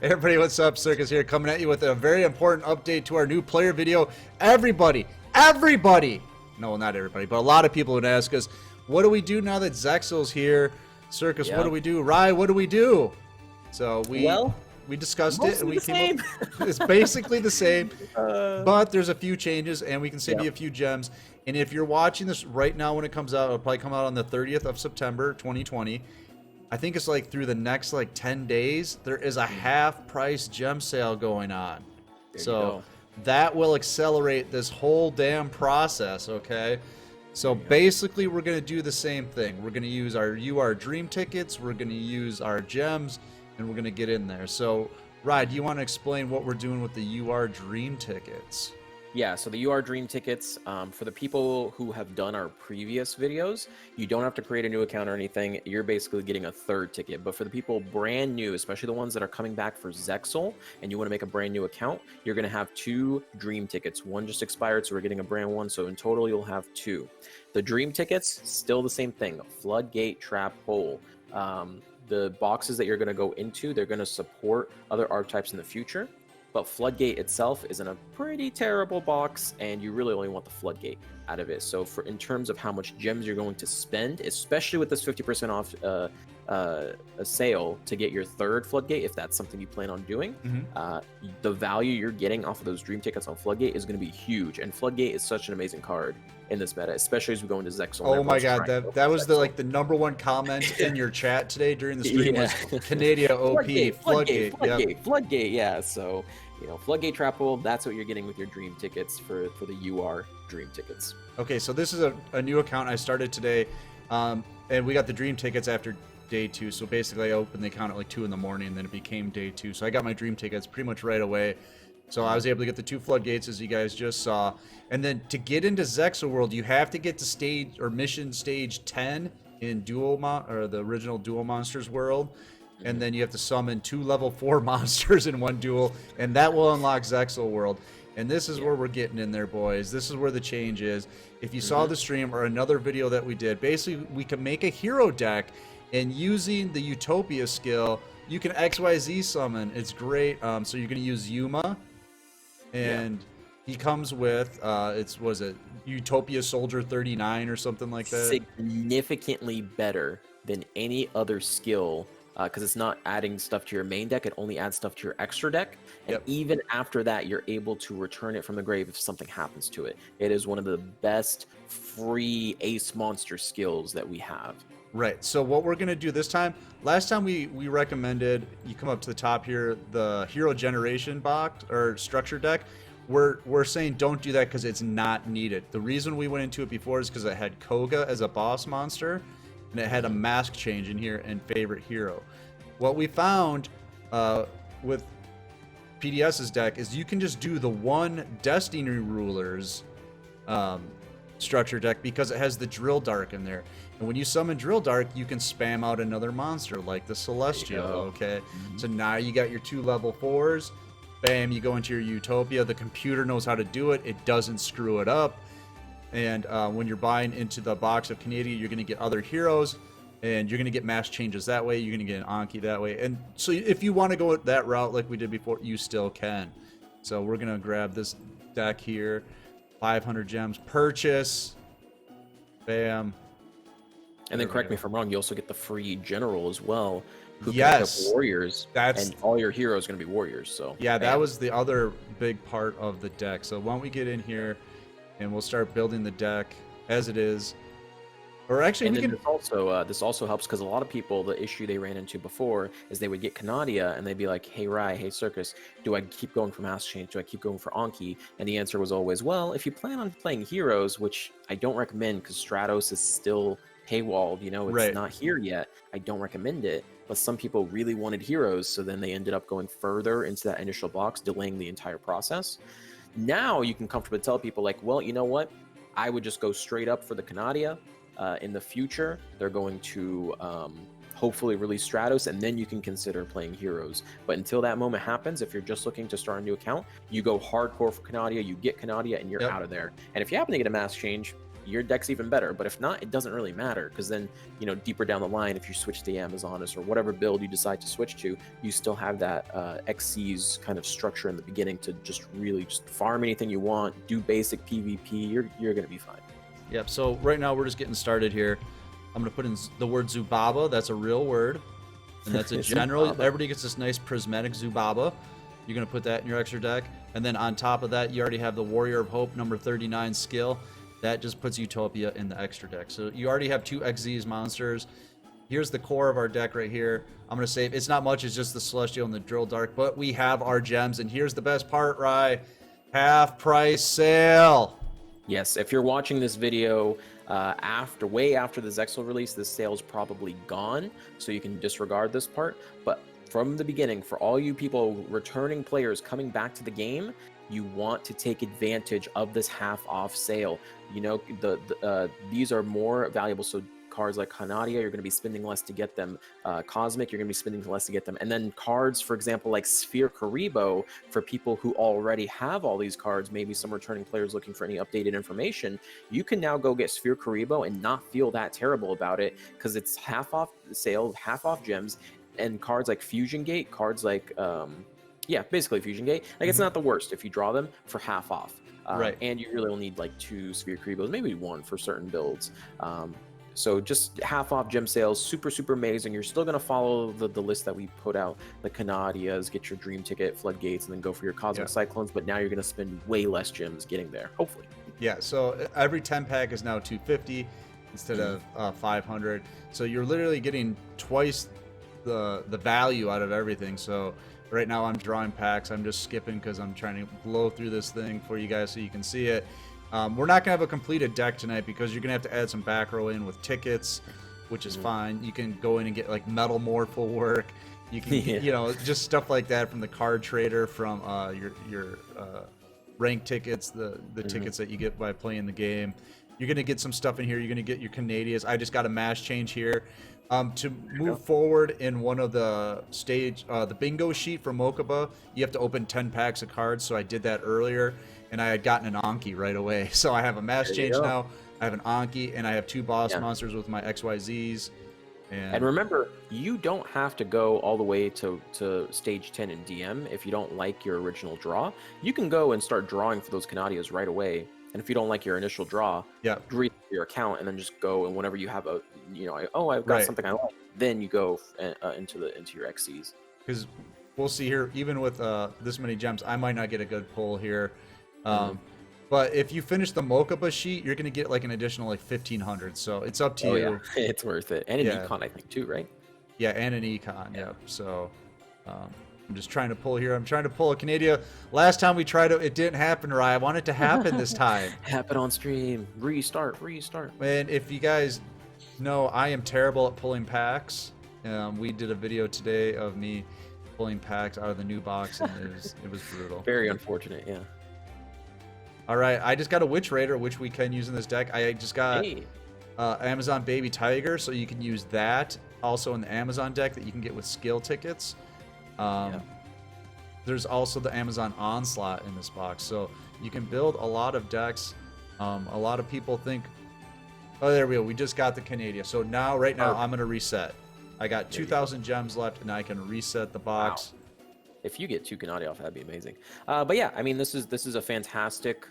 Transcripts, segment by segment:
Everybody, what's up? Circus here, coming at you with a very important update to our new player video. Everybody, no, not everybody, but a lot of people would ask us, what do we do now that Zexal's here? Circus, what do we do? Rye, what do we do? So we discussed it, and we came up. It's basically the same, but there's a few changes, and we can save you a few gems. And if you're watching this right now when it comes out, it'll probably come out on the 30th of September, 2020. I think it's like through the next like 10 days, there is a half price gem sale going on. So that will accelerate this whole damn process, okay? So basically we're going to do the same thing. We're going to use our UR dream tickets, we're going to use our gems, and we're going to get in there. So, Rye, do you want to explain what we're doing with the UR dream tickets? Yeah, so the UR Dream tickets, for the people who have done our previous videos, you don't have to create a new account or anything. You're basically getting a third ticket. But for the people brand new, especially the ones that are coming back for Zexal, and you want to make a brand new account, you're going to have 2 Dream tickets. One just expired, so we're getting a brand one. So in total, you'll have 2. The Dream tickets, still the same thing. Floodgate, Trap, Hole. The boxes that you're going to go into, they're going to support other archetypes in the future. But Floodgate itself is in a pretty terrible box, and you really only want the Floodgate out of it. So in terms of how much gems you're going to spend, especially with this 50% off a sale to get your third Floodgate, if that's something you plan on doing, the value you're getting off of those Dream tickets on Floodgate is going to be huge. And Floodgate is such an amazing card in this meta, especially as we go into Zexal. Oh my god, that was the #1 comment in your chat today during the stream was Canada OP Floodgate, yeah. So Floodgate, Trap Hole, that's what you're getting with your Dream tickets for the UR Dream tickets. Okay, so this is a new account I started today, and we got the Dream tickets after day 2. So basically I opened the account at like 2 in the morning, and then it became day 2. So I got my Dream tickets pretty much right away. So I was able to get the 2 floodgates, as you guys just saw. And then to get into Zexal World, you have to get to stage or mission stage 10 in the original Duel Monsters world. And then you have to summon 2 level 4 monsters in one duel, and that will unlock Zexal World. And this is where we're getting in there, boys. This is where the change is. If you saw the stream or another video that we did, basically we can make a hero deck, and using the Utopia skill, you can XYZ summon. It's great. So you're going to use Yuma, and he comes with was it Utopia Soldier 39 or something like that? Significantly better than any other skill, because it's not adding stuff to your main deck, it only adds stuff to your extra deck. And even after that, you're able to return it from the grave if something happens to it. It is one of the best free ace monster skills that we have. Right, so what we're going to do this time, last time we recommended, you come up to the top here, the Hero Generation box, or structure deck. We're saying don't do that because it's not needed. The reason we went into it before is because it had Koga as a boss monster, and it had a mask change in here and favorite hero. What we found with PDS's deck is you can just do the one Destiny Rulers structure deck because it has the Drill Dark in there. And when you summon Drill Dark, you can spam out another monster like the Celestial, okay? So now you got your 2 level 4s. Bam, you go into your Utopia. The computer knows how to do it. It doesn't screw it up. And when you're buying into the box of Canada, you're going to get other heroes, and you're going to get mass changes that way. You're going to get an Anki that way. And so if you want to go that route like we did before, you still can. So we're going to grab this deck here. 500 gems. Purchase. Bam. And then correct me if I'm wrong, you also get the free general as well, who can pick up warriors, and all your heroes are going to be warriors. So yeah, that was the other big part of the deck. So why don't we get in here, and we'll start building the deck as it is. Or actually, and this also helps because a lot of people, the issue they ran into before is they would get Canadia and they'd be like, hey Rye, hey Circus, do I keep going for Mass Change? Do I keep going for Anki? And the answer was always, well, if you plan on playing heroes, which I don't recommend because Stratos is still paywalled, it's not here yet. I don't recommend it. But some people really wanted heroes, so then they ended up going further into that initial box, delaying the entire process. Now you can comfortably tell people like, well, you know what? I would just go straight up for the Canadia. In the future, they're going to hopefully release Stratos, and then you can consider playing heroes. But until that moment happens, if you're just looking to start a new account, you go hardcore for Canadia, you get Canadia, and you're out of there. And if you happen to get a mass change, your deck's even better. But if not, it doesn't really matter, because then, you know, deeper down the line, if you switch to the Amazoness or whatever build you decide to switch to, you still have that XC's kind of structure in the beginning to just really just farm anything you want, do basic PvP. You're gonna be fine. Yep. So right now we're just getting started here. I'm gonna put in the word Zubaba. That's a real word, and that's a general. Everybody gets this nice prismatic Zubaba. You're gonna put that in your extra deck, and then on top of that, you already have the Warrior of Hope number 39 skill. That just puts Utopia in the extra deck. So you already have 2 XZ's monsters. Here's the core of our deck right here. I'm gonna save. It's not much. It's just the Celestial and the Drill Dark, but we have our gems. And here's the best part, Rye. Half price sale. Yes, if you're watching this video way after the Zexal release, this sale's probably gone, so you can disregard this part. But from the beginning, for all you people, returning players coming back to the game, you want to take advantage of this half-off sale. You know, these are more valuable. So cards like Hanadia, you're going to be spending less to get them. Cosmic, you're going to be spending less to get them. And then cards, for example, like Sphere Karibo, for people who already have all these cards, maybe some returning players looking for any updated information, you can now go get Sphere Karibo and not feel that terrible about it, because it's half off sale, half off gems. And cards like Fusion Gate, cards like, yeah, basically Fusion Gate, like it's not the worst if you draw them for half off. Right. And you really only need like 2 Sphere Karibos, maybe 1 for certain builds. So just half off gem sales, super, super amazing. You're still going to follow the list that we put out, the Canadias, get your Dream Ticket, Floodgates, and then go for your Cosmic Cyclones. But now you're going to spend way less gems getting there, hopefully. Yeah, so every 10 pack is now 250 instead of 500. So you're literally getting twice the value out of everything. So right now I'm drawing packs. I'm just skipping because I'm trying to blow through this thing for you guys so you can see it. We're not going to have a completed deck tonight because you're going to have to add some back row in with tickets, which is fine. You can go in and get like Metal Morph will work. You can, you know, just stuff like that from the card trader, from your rank tickets, the tickets that you get by playing the game. You're going to get some stuff in here. You're going to get your Canadias. I just got a mass change here. To move forward in one of the the bingo sheet for Mokuba, you have to open 10 packs of cards. So I did that earlier, and I had gotten an Anki right away. So I have a mass change now. I have an Anki, and I have 2 boss monsters with my XYZs. And remember, you don't have to go all the way to stage 10 in DM if you don't like your original draw. You can go and start drawing for those Canadias right away. And if you don't like your initial draw, read your account and then just go, and whenever you have a, you know, oh, I've got something I like, then you go into your XCs. Because we'll see here, even with this many gems, I might not get a good pull here. But if you finish the Mokuba sheet, you're going to get like an additional like 1,500. So it's up to you. Yeah. It's worth it. And an econ, I think, too, right? Yeah, and an econ. Yeah. So I'm just trying to pull here. I'm trying to pull a Canadia. Last time we tried it, it didn't happen, Rye. I want it to happen this time. Happen on stream. Restart. And if you guys know, I am terrible at pulling packs. We did a video today of me pulling packs out of the new box, and it was brutal. Very unfortunate, yeah. All right, I just got a Witch Raider, which we can use in this deck. I just got Amazon Baby Tiger, so you can use that also in the Amazon deck that you can get with skill tickets. There's also the Amazon Onslaught in this box, so you can build a lot of decks. A lot of people think, oh, there we go. We just got the Canadian. So now, right now, I'm going to reset. I got 2,000 gems left, and I can reset the box. Wow. If you get 2 Canadi off, that'd be amazing. But yeah, I mean, this is a fantastic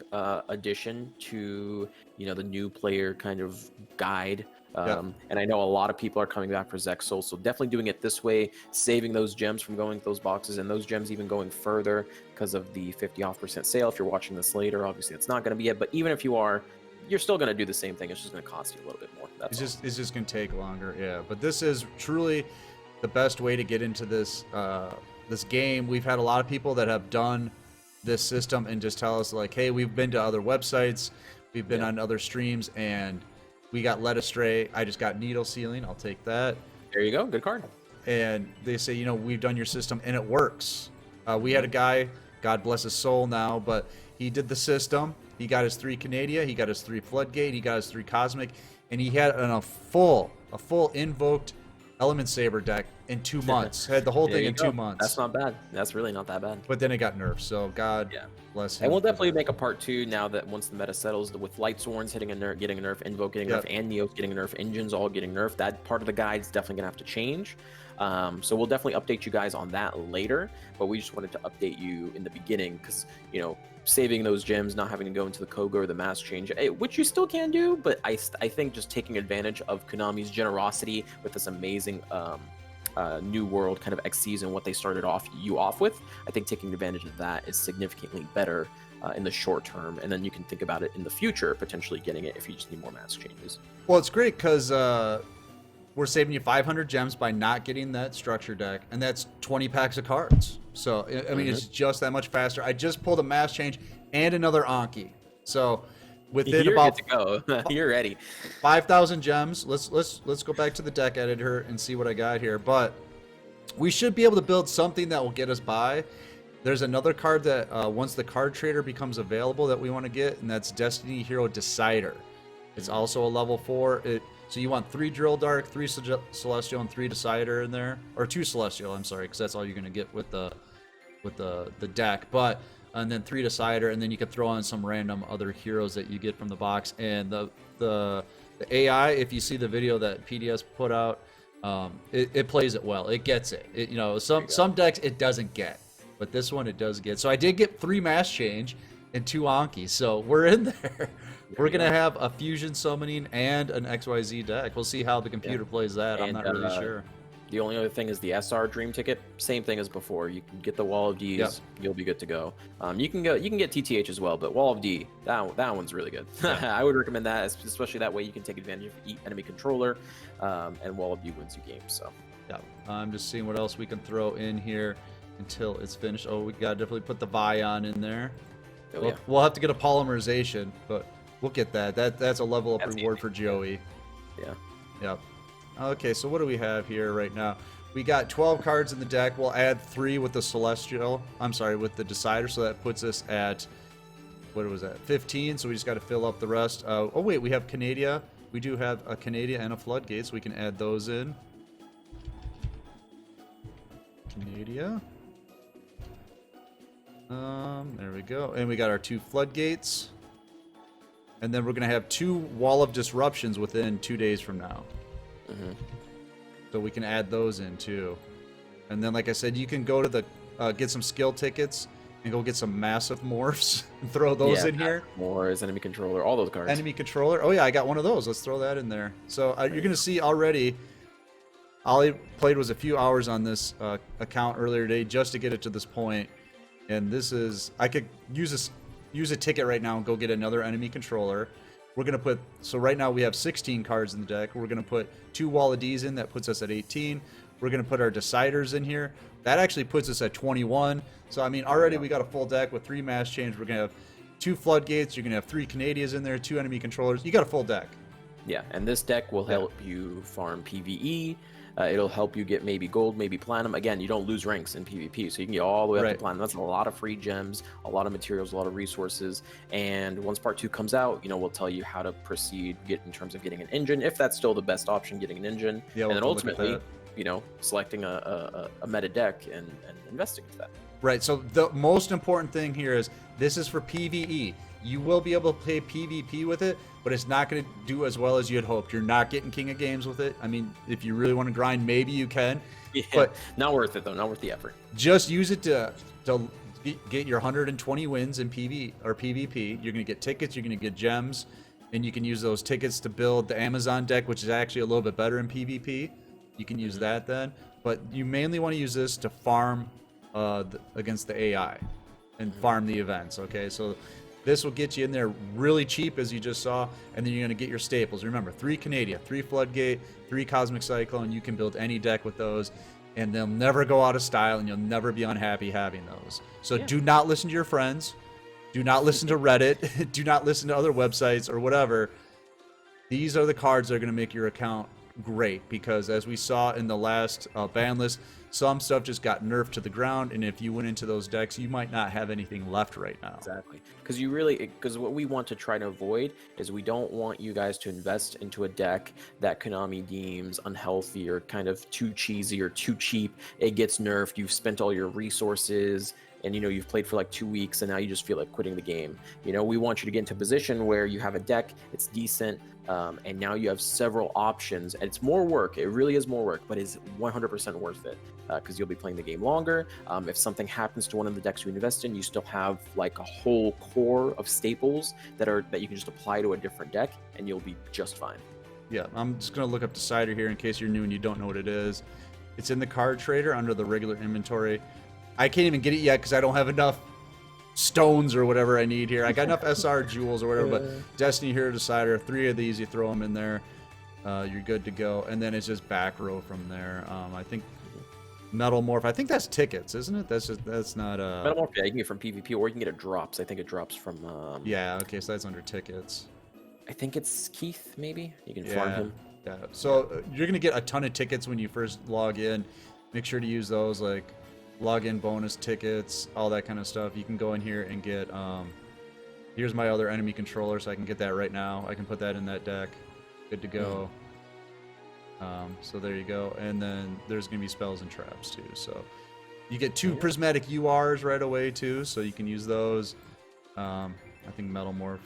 addition to, you know, the new player kind of guide. And I know a lot of people are coming back for Zexal, so definitely doing it this way, saving those gems from going to those boxes, and those gems even going further because of the 50% sale. If you're watching this later, obviously it's not going to be it, but even if you are, you're still going to do the same thing. It's just going to cost you a little bit more. It's just going to take longer, yeah. But this is truly the best way to get into this this game. We've had a lot of people that have done this system and just tell us like, hey, we've been to other websites, we've been on other streams, and we got led astray. I just got Needle Sealing. I'll take that. There you go. Good card. And they say, you know, we've done your system and it works. We had a guy, God bless his soul now, but he did the system. He got his 3 Canadia, he got his 3 Floodgate, he got his 3 Cosmic, and he had a full invoked Element Saber deck in 2 months. Had the whole There thing you in go. 2 months. That's not bad. That's really not that bad. But then it got nerfed, so God Yeah. bless him. And we'll definitely make a part 2 now that once the meta settles, with Light Sworns hitting a nerf, getting a nerf, Invoke getting a nerf, and Neos getting a nerf, Engines all getting nerfed. That part of the guide's definitely gonna have to change. So we'll definitely update you guys on that later. But we just wanted to update you in the beginning because, you know, saving those gems, not having to go into the Koga or the mass change, which you still can do, but I think just taking advantage of Konami's generosity with this amazing new world kind of XCs and what they started you off with, I think taking advantage of that is significantly better in the short term, and then you can think about it in the future, potentially getting it if you just need more mass changes. Well, it's great because we're saving you 500 gems by not getting that structure deck, and that's 20 packs of cards. So, I mean, it's just that much faster. I just pulled a mass change and another Anki. So, within You're about good to go. You're ready. 5,000 gems. Let's go back to the deck editor and see what I got here. But we should be able to build something that will get us by. There's another card that once the card trader becomes available that we want to get, and that's Destiny Hero Decider. It's also a level 4. So you want 3 Drill Dark, 3 Celestial, and 3 Decider in there, or 2 Celestial. I'm sorry, because that's all you're gonna get with the deck. But and then 3 Decider, and then you can throw on some random other heroes that you get from the box. And the AI, if you see the video that PDS put out, it plays it well. It gets it. You know, some decks it doesn't get, but this one it does get. So I did get 3 mass change and 2 Anki, so we're in there. We're gonna have a fusion summoning and an XYZ deck. We'll see how the computer plays that. I'm not really sure. The only other thing is the SR Dream Ticket. Same thing as before. You can get the Wall of Ds. You'll be good to go. You can get TTH as well, but Wall of D, that one's really good. I would recommend that, especially that way you can take advantage of enemy controller, and Wall of D wins you games. So yeah, I'm just seeing what else we can throw in here until it's finished. Oh, we gotta definitely put the Vion in there. We'll have to get a polymerization, but we'll get that. That's a level up reward for Joey. Yeah. Yep. Okay, so what do we have here right now? We got 12 cards in the deck. We'll add 3 with the Celestial. I'm sorry, with the Decider, so that puts us at, what was that, 15, so we just got to fill up the rest. Oh, wait, we have Canadia. We do have a Canadia and a Floodgate, so we can add those in. Canadia. There we go. And we got our 2 Floodgates. And then we're going to have 2 Wall of Disruptions within 2 days from now. So we can add those in too. And then, like I said, you can go to the get some skill tickets and go get some massive morphs and throw those in here. Morphs, enemy controller, all those cards. Enemy controller. Oh yeah, I got one of those. Let's throw that in there. So you're gonna see already. All I played was a few hours on this account earlier today just to get it to this point. And this is, I could use a ticket right now and go get another enemy controller. We're going to put, so right now we have 16 cards in the deck. We're going to put 2 Wall of Ds in. That puts us at 18. We're going to put our Deciders in here. That actually puts us at 21. So, I mean, already we got a full deck with 3 mass change. We're going to have 2 Floodgates. You're going to have 3 Canadias in there, 2 enemy controllers. You got a full deck. Yeah, and this deck will help you farm PvE. It'll help you get maybe gold, maybe platinum. Again, you don't lose ranks in PvP, so you can get all the way up to platinum. That's a lot of free gems, a lot of materials, a lot of resources. And once part 2 comes out, you know, we'll tell you how to proceed in terms of getting an engine, if that's still the best option, getting an engine. Yeah, and then ultimately, you know, selecting a meta deck and investing into that. Right. So the most important thing here is this is for PvE. You will be able to play PvP with it, but it's not going to do as well as you had hoped. You're not getting King of Games with it. I mean, if you really want to grind, maybe you can. Yeah, but not worth it, though. Not worth the effort. Just use it to get your 120 wins in PvE or PvP. You're going to get tickets. You're going to get gems. And you can use those tickets to build the Amazon deck, which is actually a little bit better in PvP. You can use that then. But you mainly want to use this to farm against the AI and farm the events, okay? So this will get you in there really cheap, as you just saw, and then you're going to get your staples. Remember, 3 Canadia, 3 Floodgate, 3 Cosmic Cyclone. You can build any deck with those, and they'll never go out of style, and you'll never be unhappy having those. So do not listen to your friends. Do not listen to Reddit. Do not listen to other websites or whatever. These are the cards that are going to make your account great, because as we saw in the last ban list, some stuff just got nerfed to the ground, and if you went into those decks, you might not have anything left right now. Exactly. Because what we want to try to avoid is we don't want you guys to invest into a deck that Konami deems unhealthy or kind of too cheesy or too cheap. It gets nerfed. You've spent all your resources, and you've played for like 2 weeks, and now you just feel like quitting the game. We want you to get into a position where you have a deck, it's decent, and now you have several options, and it's more work. It really is more work, but it's 100% worth it, because you'll be playing the game longer. If something happens to one of the decks you invest in, you still have like a whole core of staples that you can just apply to a different deck, and you'll be just fine. Yeah, I'm just gonna look up Decider here in case you're new and you don't know what it is. It's in the card trader under the regular inventory. I can't even get it yet because I don't have enough stones or whatever I need here. I got enough SR jewels or whatever, but Destiny Hero Decider, 3 of these, you throw them in there, you're good to go. And then it's just back row from there. I think Metal Morph, I think that's tickets, isn't it? That's not Metal Morph, yeah, you can get it from PvP, or you can get it drops. I think it drops from yeah, okay, so that's under tickets. I think it's Keith, maybe. You can farm him. Yeah, so you're gonna get a ton of tickets when you first log in. Make sure to use those, like login bonus tickets, all that kind of stuff. You can go in here and get here's my other enemy controller, so I can get that right now. I can put that in that deck. Good to go. So there you go. And then there's gonna be spells and traps too. So you get 2 prismatic URs right away too, so you can use those. I think Metal Morph.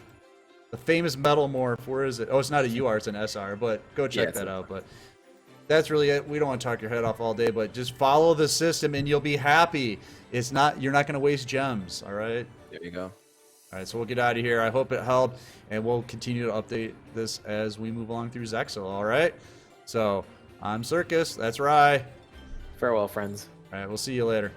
The famous Metal Morph, where is it? Oh, it's not a UR, it's an SR, but go check that out. But that's really it. We don't want to talk your head off all day, but just follow the system and you'll be happy. You're not going to waste gems, all right? There you go. All right, so we'll get out of here. I hope it helped, and we'll continue to update this as we move along through Zexal, all right? So I'm Circus. That's Rye. Farewell, friends. All right, we'll see you later.